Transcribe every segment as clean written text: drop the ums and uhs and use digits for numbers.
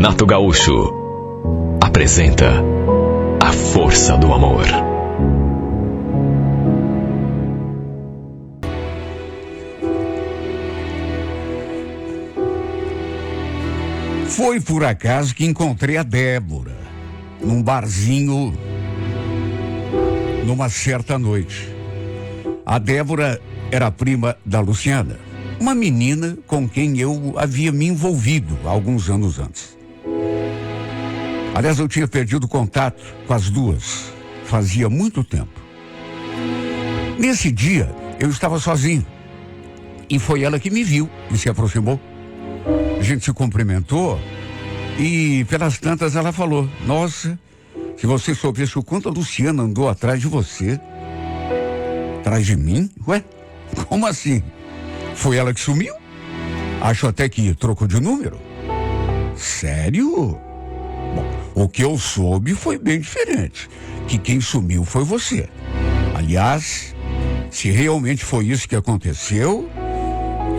Renato Gaúcho apresenta A Força do Amor. Foi por acaso que encontrei a Débora num barzinho numa certa noite. A Débora era prima da Luciana, uma menina com quem eu havia me envolvido alguns anos antes. Aliás, eu tinha perdido contato com as duas fazia muito tempo. Nesse dia, eu estava sozinho e foi ela que me viu e se aproximou. A gente se cumprimentou e pelas tantas ela falou: nossa, se você soubesse o quanto a Luciana andou atrás de você. Atrás de mim? Ué, como assim? Foi ela que sumiu? Acho até que trocou de número. Sério? Bom, o que eu soube foi bem diferente, que quem sumiu foi você. Aliás, se realmente foi isso que aconteceu,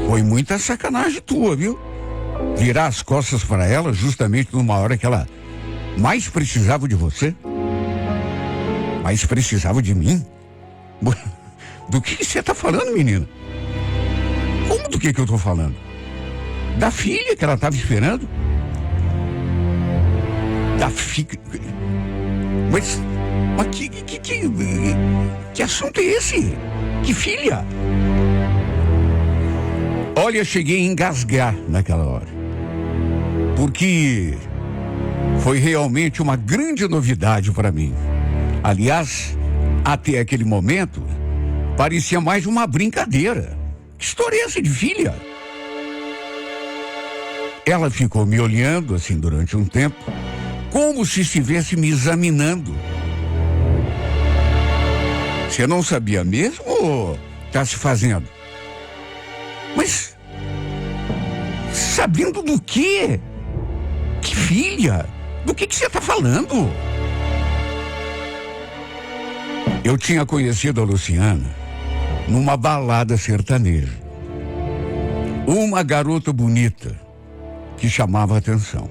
foi muita sacanagem tua, viu? Virar as costas para ela justamente numa hora que ela mais precisava de você. Mais precisava de mim? Do que você está falando, menina? Como do que eu estou falando? Da filha que ela estava esperando? Da filha... Mas que assunto é esse? Que filha? Olha, eu cheguei a engasgar naquela hora. Porque foi realmente uma grande novidade para mim. Aliás, até aquele momento, parecia mais uma brincadeira. Que história é essa de filha? Ela ficou me olhando assim durante um tempo, como se estivesse me examinando. Você não sabia mesmo ou está se fazendo? Mas, sabendo do quê? Que filha? Do que você está falando? Eu tinha conhecido a Luciana numa balada sertaneja. Uma garota bonita que chamava a atenção.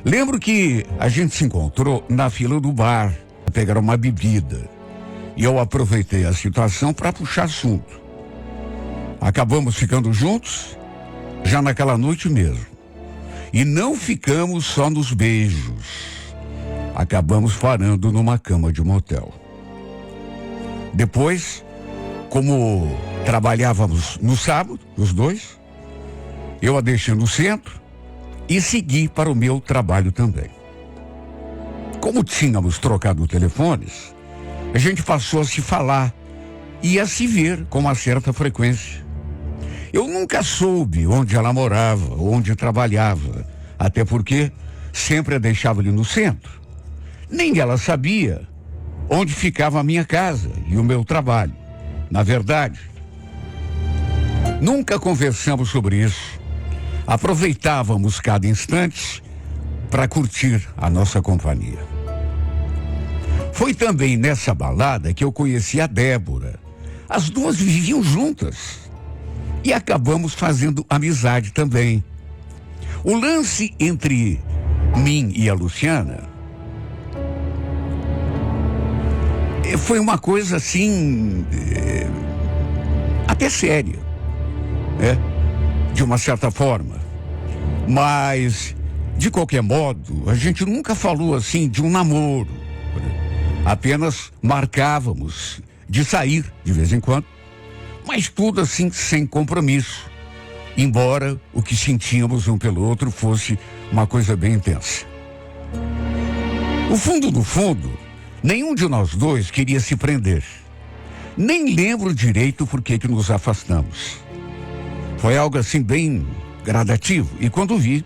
Lembro que a gente se encontrou na fila do bar para pegar uma bebida. E eu aproveitei a situação para puxar assunto. Acabamos ficando juntos já naquela noite mesmo. E não ficamos só nos beijos. Acabamos parando numa cama de motel. Depois, como trabalhávamos no sábado, os dois, eu a deixei no centro e segui para o meu trabalho também. Como tínhamos trocado telefones, a gente passou a se falar e a se ver com uma certa frequência. Eu nunca soube onde ela morava, onde trabalhava, até porque sempre a deixava ali no centro. Nem ela sabia onde ficava a minha casa e o meu trabalho. Na verdade, nunca conversamos sobre isso. Aproveitávamos cada instante para curtir a nossa companhia. Foi também nessa balada que eu conheci a Débora. As duas viviam juntas. E acabamos fazendo amizade também. O lance entre mim e a Luciana foi uma coisa assim, até séria, né? De uma certa forma. Mas, de qualquer modo, a gente nunca falou assim de um namoro. Apenas marcávamos de sair de vez em quando. Mas tudo assim sem compromisso, embora o que sentíamos um pelo outro fosse uma coisa bem intensa. No fundo, nenhum de nós dois queria se prender. Nem lembro direito por que nos afastamos. Foi algo assim bem gradativo e quando vi,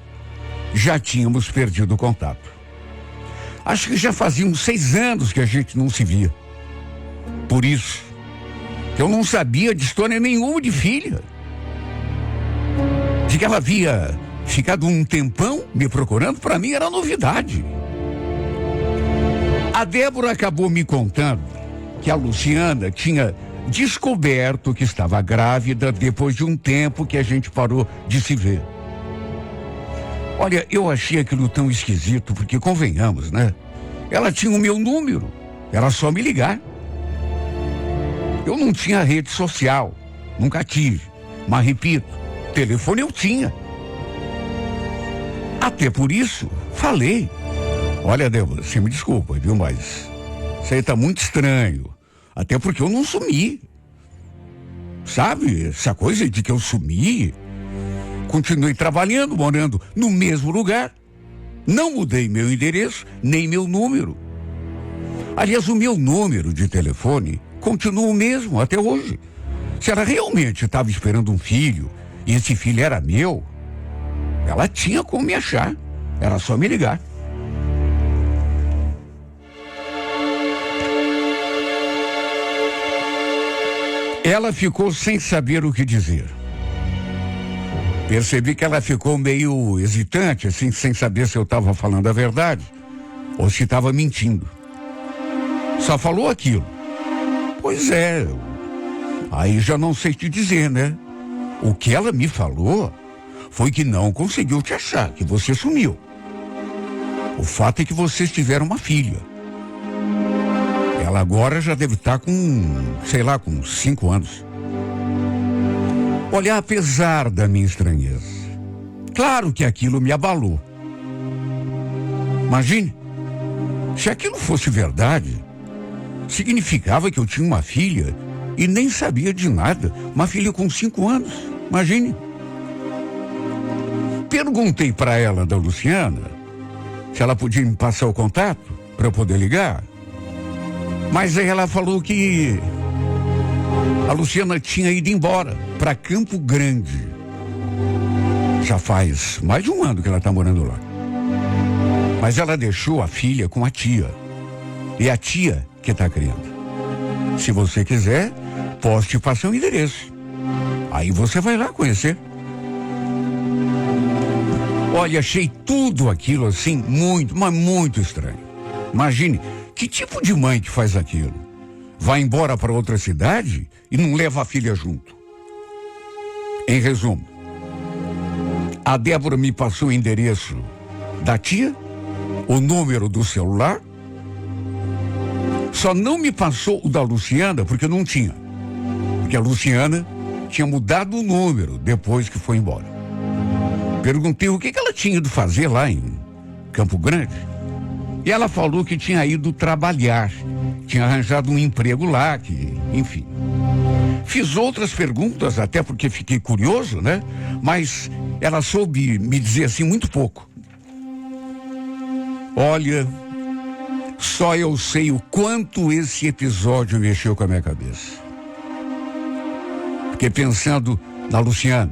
já tínhamos perdido o contato. Acho que já fazia uns 6 anos que a gente não se via. Por isso, eu não sabia de história nenhuma de filha. De que ela havia ficado um tempão me procurando, para mim era novidade. A Débora acabou me contando que a Luciana tinha descoberto que estava grávida depois de um tempo que a gente parou de se ver. Olha, eu achei aquilo tão esquisito, porque convenhamos, né? Ela tinha o meu número, era só me ligar. Eu não tinha rede social, nunca tive, mas repito, telefone eu tinha. Até por isso, falei. Olha, Débora, você me desculpa, viu, mas isso aí tá muito estranho. Até porque eu não sumi. Sabe, essa coisa de que eu sumi. Continuei trabalhando, morando no mesmo lugar. Não mudei meu endereço, nem meu número. Aliás, o meu número de telefone continua o mesmo até hoje. Se ela realmente estava esperando um filho, e esse filho era meu, ela tinha como me achar. Era só me ligar. Ela ficou sem saber o que dizer. Percebi que ela ficou meio hesitante, assim, sem saber se eu estava falando a verdade ou se estava mentindo. Só falou aquilo. Pois é, aí já não sei te dizer, né? O que ela me falou foi que não conseguiu te achar, que você sumiu. O fato é que vocês tiveram uma filha. Ela agora já deve estar com, sei lá, com 5 anos. Olha, apesar da minha estranheza, claro que aquilo me abalou. Imagine, se aquilo fosse verdade, significava que eu tinha uma filha e nem sabia de nada. Uma filha com 5 anos, imagine. Perguntei para ela da Luciana se ela podia me passar o contato para eu poder ligar. Mas aí ela falou que a Luciana tinha ido embora para Campo Grande. Já faz mais de 1 ano que ela está morando lá. Mas ela deixou a filha com a tia. E a tia que está criando. Se você quiser, posso te passar o endereço. Aí você vai lá conhecer. Olha, achei tudo aquilo assim muito, mas muito estranho. Imagine, que tipo de mãe que faz aquilo? Vai embora para outra cidade e não leva a filha junto. Em resumo, a Débora me passou o endereço da tia, o número do celular, só não me passou o da Luciana porque não tinha. Porque a Luciana tinha mudado o número depois que foi embora. Perguntei o que ela tinha ido fazer lá em Campo Grande. E ela falou que tinha ido trabalhar, tinha arranjado um emprego lá, que, enfim. Fiz outras perguntas, até porque fiquei curioso, né? Mas ela soube me dizer assim muito pouco. Olha, só eu sei o quanto esse episódio mexeu com a minha cabeça. Fiquei pensando na Luciana,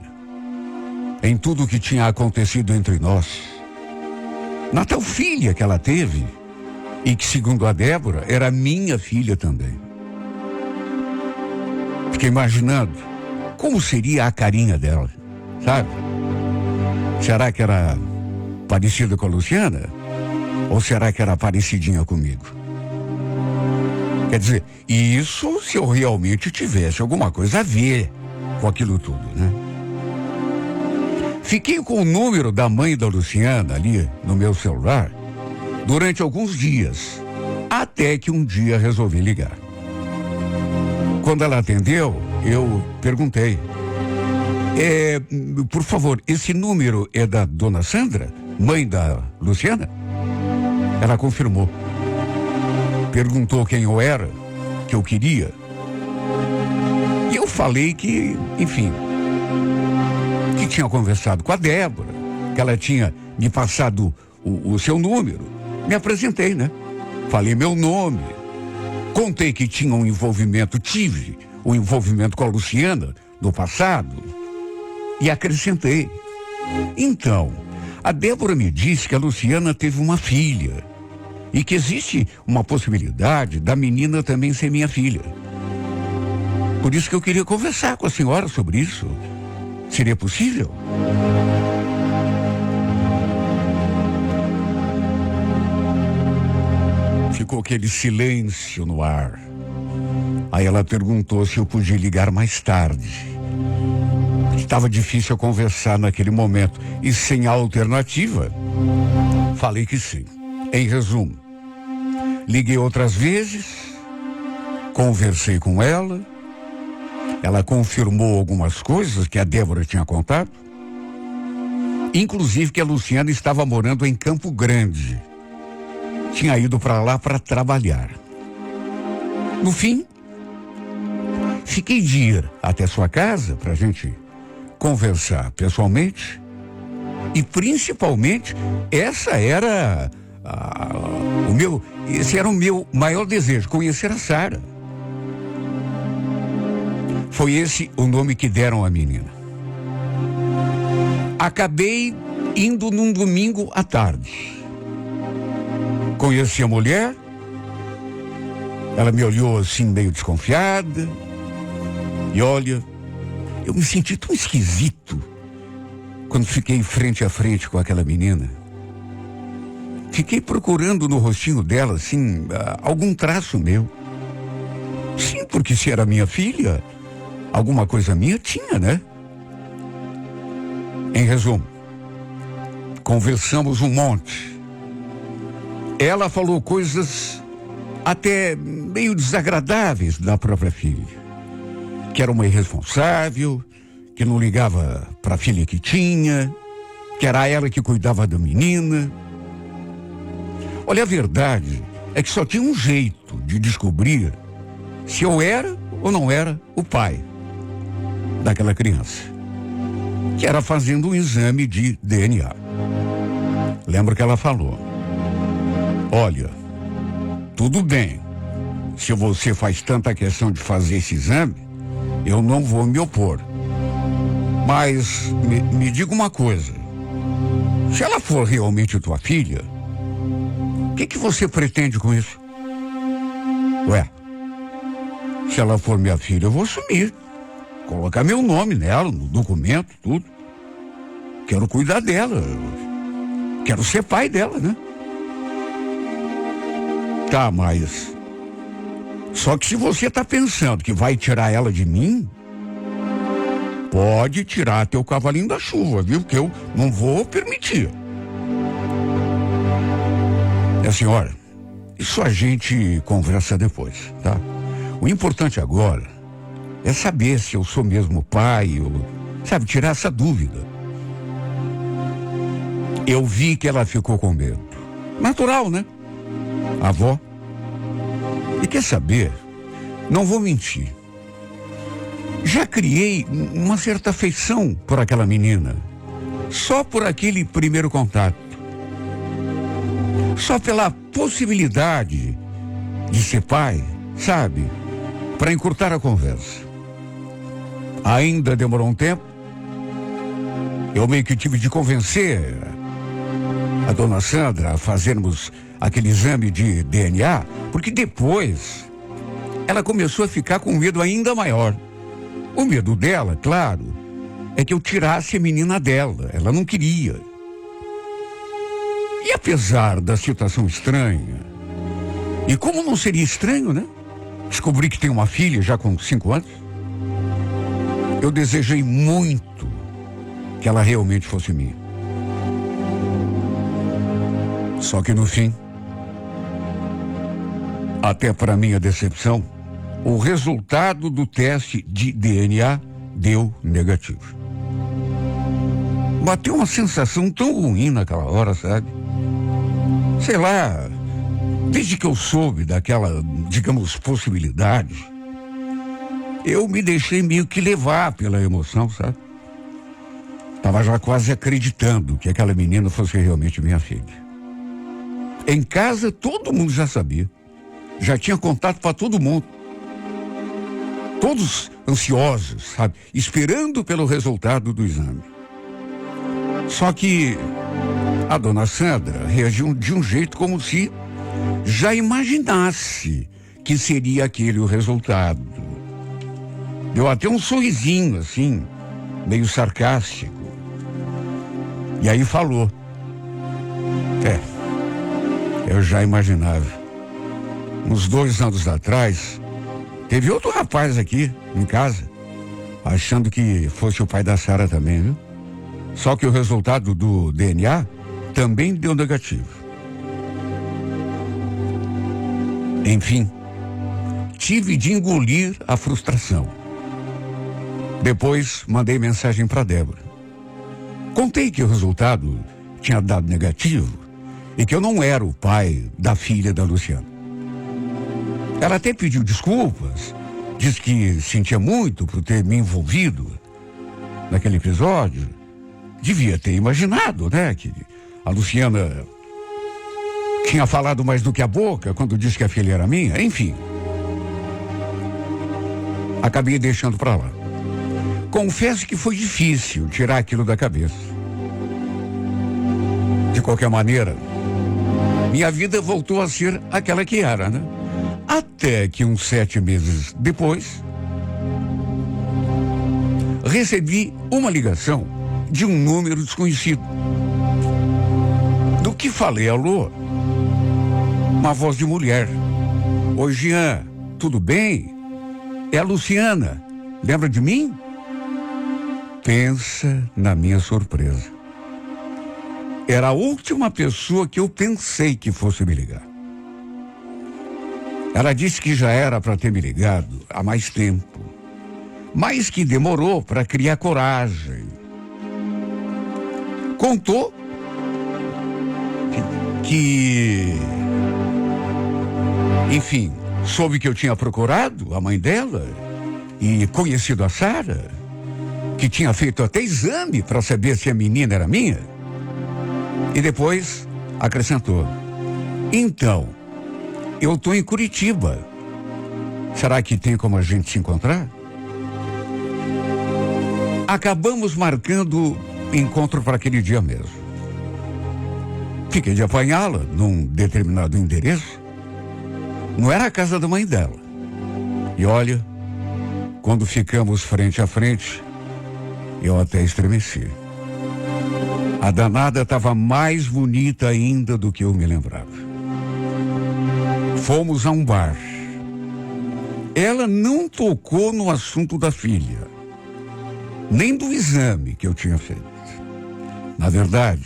em tudo o que tinha acontecido entre nós, na tal filha que ela teve e que, segundo a Débora, era minha filha também. Fiquei imaginando como seria a carinha dela, sabe? Será que era parecida com a Luciana? Ou será que era parecidinha comigo? Quer dizer, isso se eu realmente tivesse alguma coisa a ver com aquilo tudo, né? Fiquei com o número da mãe da Luciana ali no meu celular durante alguns dias, até que um dia resolvi ligar. Quando ela atendeu, eu perguntei: por favor, esse número é da dona Sandra, mãe da Luciana? Ela confirmou. Perguntou quem eu era, que eu queria. E eu falei que, enfim, que tinha conversado com a Débora, que ela tinha me passado o seu número. Me apresentei, né? Falei meu nome. Contei que tinha um envolvimento, tive um envolvimento com a Luciana no passado. E acrescentei: então, a Débora me disse que a Luciana teve uma filha e que existe uma possibilidade da menina também ser minha filha. Por isso que eu queria conversar com a senhora sobre isso. Seria possível? Ficou aquele silêncio no ar. Aí ela perguntou se eu podia ligar mais tarde. estava difícil conversar naquele momento. E sem alternativa, falei que sim. Em resumo, liguei outras vezes, conversei com ela, ela confirmou algumas coisas que a Débora tinha contado, inclusive que a Luciana estava morando em Campo Grande. Tinha ido para lá para trabalhar. No fim, fiquei de ir até sua casa para a gente conversar pessoalmente e principalmente esse era o meu maior desejo, conhecer a Sara. Foi esse o nome que deram à menina. Acabei indo num domingo à tarde. Conheci a mulher, ela me olhou assim meio desconfiada, e olha, eu me senti tão esquisito quando fiquei frente a frente com aquela menina. Fiquei procurando no rostinho dela, assim, algum traço meu. Sim, porque se era minha filha, alguma coisa minha tinha, né? Em resumo, conversamos um monte. Ela falou coisas até meio desagradáveis da própria filha. Que era uma irresponsável, que não ligava para a filha que tinha, que era ela que cuidava da menina. Olha, a verdade é que só tinha um jeito de descobrir se eu era ou não era o pai daquela criança, que era fazendo um exame de DNA. Lembro que ela falou: olha, tudo bem, se você faz tanta questão de fazer esse exame, eu não vou me opor. Mas me diga uma coisa, se ela for realmente tua filha, o que você pretende com isso? Ué, se ela for minha filha, eu vou assumir. Colocar meu nome nela, no documento, tudo. Quero cuidar dela. Quero ser pai dela, né? Tá, mas... Só que se você tá pensando que vai tirar ela de mim, pode tirar teu cavalinho da chuva, viu? Que eu não vou permitir. Senhora, isso a gente conversa depois, tá? O importante agora é saber se eu sou mesmo pai, ou, sabe, tirar essa dúvida. Eu vi que ela ficou com medo. Natural, né? A avó. E quer saber? Não vou mentir. Já criei uma certa afeição por aquela menina. Só por aquele primeiro contato. Só pela possibilidade de ser pai, sabe? Para encurtar a conversa. Ainda demorou um tempo. Eu meio que tive de convencer a dona Sandra a fazermos aquele exame de DNA, porque depois ela começou a ficar com medo ainda maior. O medo dela, claro, é que eu tirasse a menina dela. Ela não queria. E apesar da situação estranha, e como não seria estranho, né? Descobri que tem uma filha já com 5 anos. Eu desejei muito que ela realmente fosse minha. Só que no fim, até para minha decepção, o resultado do teste de DNA deu negativo. Bateu uma sensação tão ruim naquela hora, sabe? Sei lá, desde que eu soube daquela, digamos, possibilidade, eu me deixei meio que levar pela emoção, sabe? Tava já quase acreditando que aquela menina fosse realmente minha filha. Em casa, todo mundo já sabia. Já tinha contato para todo mundo. Todos ansiosos, sabe? Esperando pelo resultado do exame. Só que a dona Sandra reagiu de um jeito como se já imaginasse que seria aquele o resultado. Deu até um sorrisinho, assim, meio sarcástico. E aí falou: eu já imaginava. Uns 2 anos atrás, teve outro rapaz aqui, em casa. achando que fosse o pai da Sara também, viu? Só que o resultado do DNA também deu negativo. Enfim, tive de engolir a frustração. Depois mandei mensagem para Débora. Contei que o resultado tinha dado negativo e que eu não era o pai da filha da Luciana. Ela até pediu desculpas, disse que sentia muito por ter me envolvido naquele episódio. Devia ter imaginado, né, que a Luciana tinha falado mais do que a boca quando disse que a filha era minha. Enfim, acabei deixando para lá. Confesso que foi difícil tirar aquilo da cabeça. De qualquer maneira, minha vida voltou a ser aquela que era, né? Até que uns 7 meses depois, recebi uma ligação de um número desconhecido. Do que falei, alô? Uma voz de mulher. Oi, Jean, tudo bem? É a Luciana. Lembra de mim? Pensa na minha surpresa. Era a última pessoa que eu pensei que fosse me ligar. Ela disse que já era para ter me ligado há mais tempo, mas que demorou para criar coragem. Contou que, enfim, soube que eu tinha procurado a mãe dela e conhecido a Sara, que tinha feito até exame para saber se a menina era minha. E depois acrescentou: então, eu estou em Curitiba. Será que tem como a gente se encontrar? Acabamos marcando encontro para aquele dia mesmo. Fiquei de apanhá-la num determinado endereço. Não era a casa da mãe dela. E olha, quando ficamos frente a frente, eu até estremeci. A danada estava mais bonita ainda do que eu me lembrava. Fomos a um bar. Ela não tocou no assunto da filha, nem do exame que eu tinha feito. Na verdade,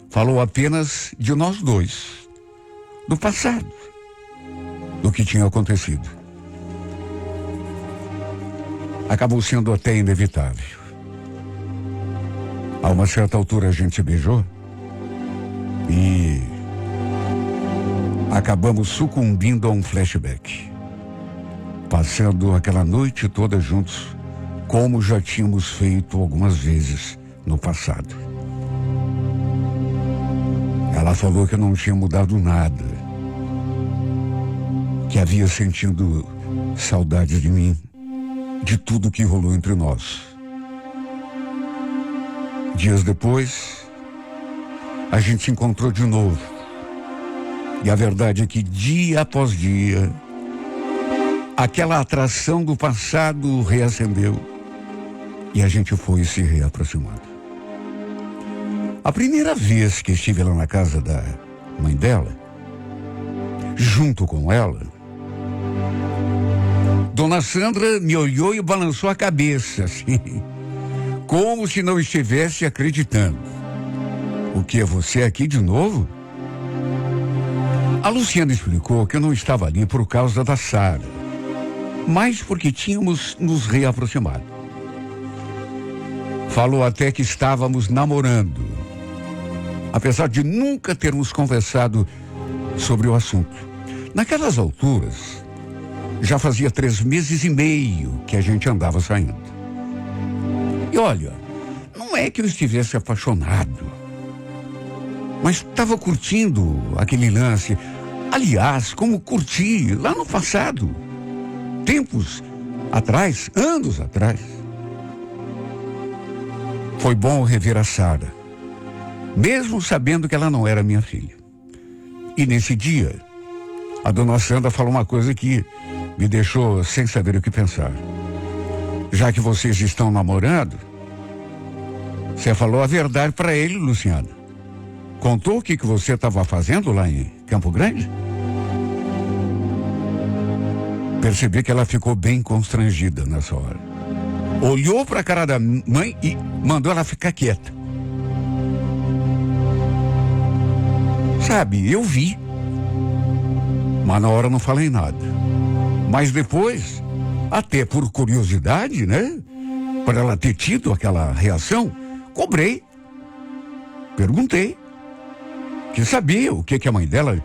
falou apenas de nós dois, do passado, do que tinha acontecido. Acabou sendo até inevitável. A uma certa altura a gente se beijou e acabamos sucumbindo a um flashback, passando aquela noite toda juntos, como já tínhamos feito algumas vezes no passado. Ela falou que não tinha mudado nada, que havia sentido saudade de mim, de tudo que rolou entre nós. Dias depois, a gente se encontrou de novo. E a verdade é que dia após dia, aquela atração do passado reacendeu e a gente foi se reaproximando. A primeira vez que estive lá na casa da mãe dela, junto com ela, Dona Sandra me olhou e balançou a cabeça, assim, como se não estivesse acreditando. O que, é você aqui de novo? A Luciana explicou que eu não estava ali por causa da Sara, mas porque tínhamos nos reaproximado. Falou até que estávamos namorando, apesar de nunca termos conversado sobre o assunto. Naquelas alturas, já fazia 3 meses e meio que a gente andava saindo. E olha, não é que eu estivesse apaixonado, mas estava curtindo aquele lance. Aliás, como curti lá no passado, tempos atrás, anos atrás. Foi bom rever a Sara, mesmo sabendo que ela não era minha filha. E nesse dia, a Dona Sandra falou uma coisa que me deixou sem saber o que pensar. Já que vocês estão namorando, você falou a verdade para ele, Luciana. Contou o que você estava fazendo lá em Campo Grande? Percebi que ela ficou bem constrangida nessa hora. olhou para a cara da mãe e mandou ela ficar quieta. Sabe, eu vi. Mas na hora não falei nada. Mas depois, até por curiosidade, né? Por ela ter tido aquela reação, cobrei. Perguntei. Quis saber o que a mãe dela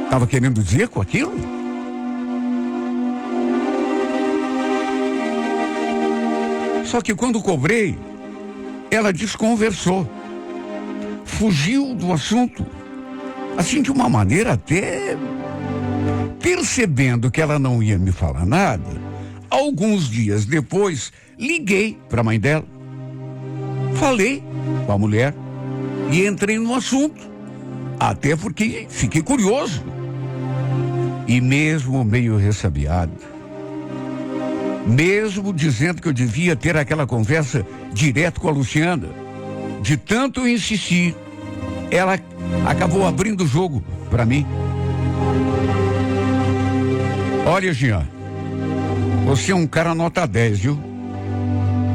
estava querendo dizer com aquilo. Só que quando cobrei, ela desconversou. Fugiu do assunto. Assim, de uma maneira até... Percebendo que ela não ia me falar nada, alguns dias depois, liguei para a mãe dela. Falei com a mulher e entrei no assunto. Até porque fiquei curioso. E mesmo meio ressabiado, mesmo dizendo que eu devia ter aquela conversa direto com a Luciana, de tanto insistir, ela acabou abrindo o jogo para mim. Olha, Jean, você é um cara nota 10, viu?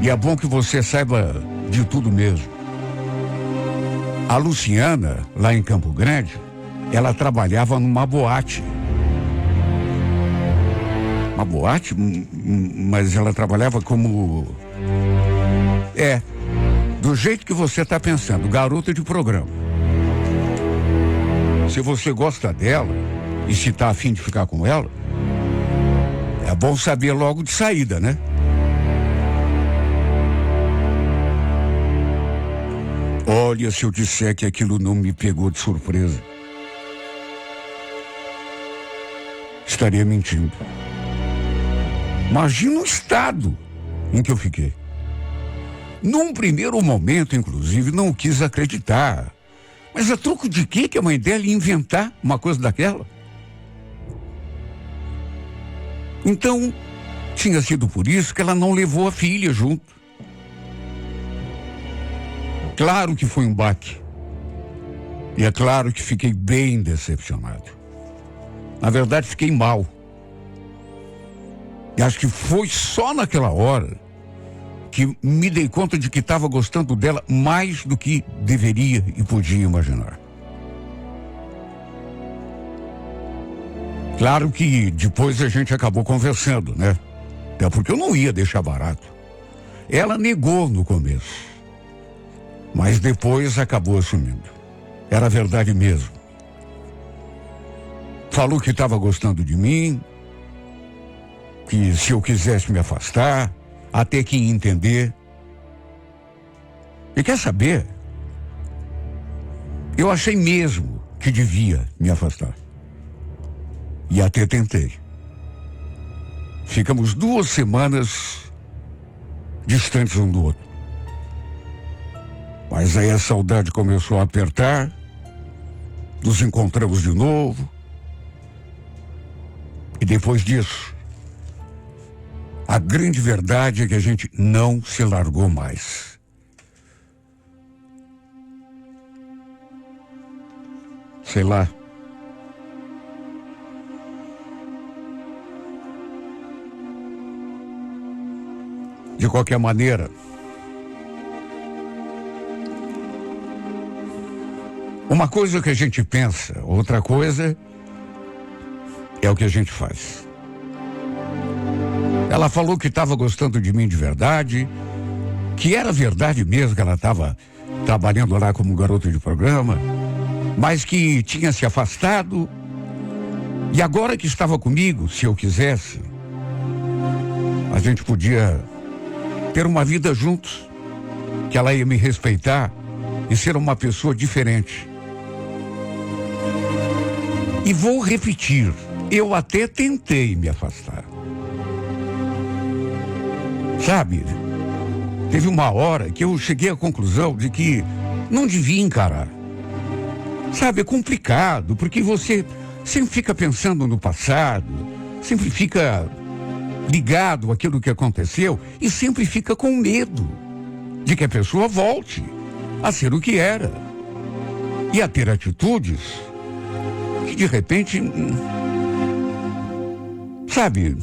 E é bom que você saiba de tudo mesmo. A Luciana, lá em Campo Grande, ela trabalhava numa boate. Uma boate? Mas ela trabalhava como... do jeito que você está pensando, garota de programa. Se você gosta dela e se está afim de ficar com ela, é bom saber logo de saída, né? Olha, se eu disser que aquilo não me pegou de surpresa, estaria mentindo. Imagina o estado em que eu fiquei. Num primeiro momento, inclusive, não quis acreditar. Mas a troco de quê que a mãe dela ia inventar uma coisa daquela? Então, tinha sido por isso que ela não levou a filha junto. Claro que foi um baque. E é claro que fiquei bem decepcionado. Na verdade, fiquei mal. E acho que foi só naquela hora que me dei conta de que estava gostando dela mais do que deveria e podia imaginar. Claro que depois a gente acabou conversando, né? Até porque eu não ia deixar barato. Ela negou no começo, mas depois acabou assumindo. Era verdade mesmo. Falou que estava gostando de mim, que se eu quisesse me afastar, até que ia entender. E quer saber? Eu achei mesmo que devia me afastar. E até tentei. Ficamos 2 semanas distantes um do outro. Mas aí a saudade começou a apertar. Nos encontramos de novo. E depois disso, a grande verdade é que a gente não se largou mais. Sei lá. De qualquer maneira, uma coisa é o que a gente pensa, outra coisa é o que a gente faz. Ela falou que estava gostando de mim de verdade, que era verdade mesmo que ela estava trabalhando lá como garota de programa, mas que tinha se afastado e agora que estava comigo, se eu quisesse, a gente podia ter uma vida juntos, que ela ia me respeitar e ser uma pessoa diferente. E vou repetir, eu até tentei me afastar. Sabe, teve uma hora que eu cheguei à conclusão de que não devia encarar. Sabe, é complicado, porque você sempre fica pensando no passado, sempre fica ligado àquilo que aconteceu e sempre fica com medo de que a pessoa volte a ser o que era e a ter atitudes que de repente, sabe,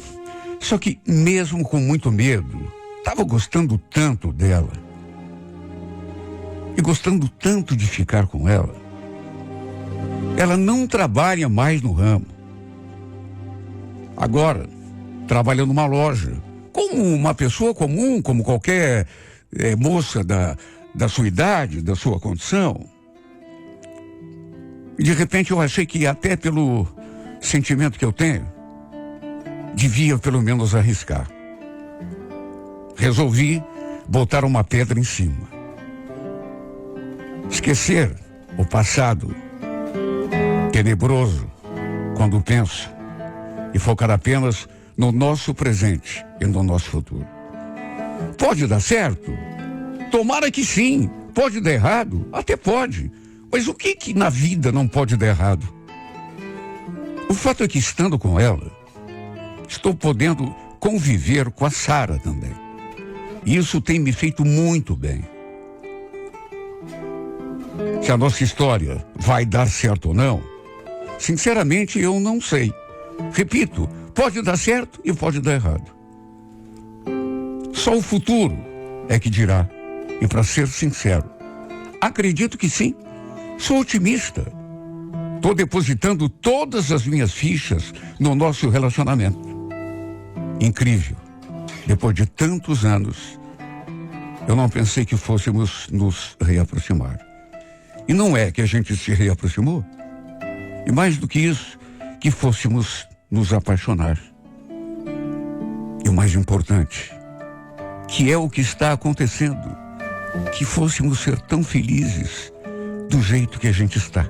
só que mesmo com muito medo, estava gostando tanto dela e gostando tanto de ficar com ela. Ela não trabalha mais no ramo. Agora, trabalha numa loja, como uma pessoa comum, como qualquer moça da sua idade, da sua condição. E de repente eu achei que até pelo sentimento que eu tenho, devia pelo menos arriscar. Resolvi botar uma pedra em cima. Esquecer o passado tenebroso quando penso e focar apenas no nosso presente e no nosso futuro. Pode dar certo? Tomara que sim. Pode dar errado? Até pode. Mas o que na vida não pode dar errado? O fato é que, estando com ela, estou podendo conviver com a Sara também. E isso tem me feito muito bem. Se a nossa história vai dar certo ou não, sinceramente eu não sei. Repito, pode dar certo e pode dar errado. Só o futuro é que dirá. E para ser sincero, acredito que sim. Sou otimista. Estou depositando todas as minhas fichas no nosso relacionamento. Incrível. Depois de tantos anos, eu não pensei que fôssemos nos reaproximar. E não é que a gente se reaproximou. E mais do que isso, que fôssemos nos apaixonar. E o mais importante, que é o que está acontecendo, que fôssemos ser tão felizes do jeito que a gente está.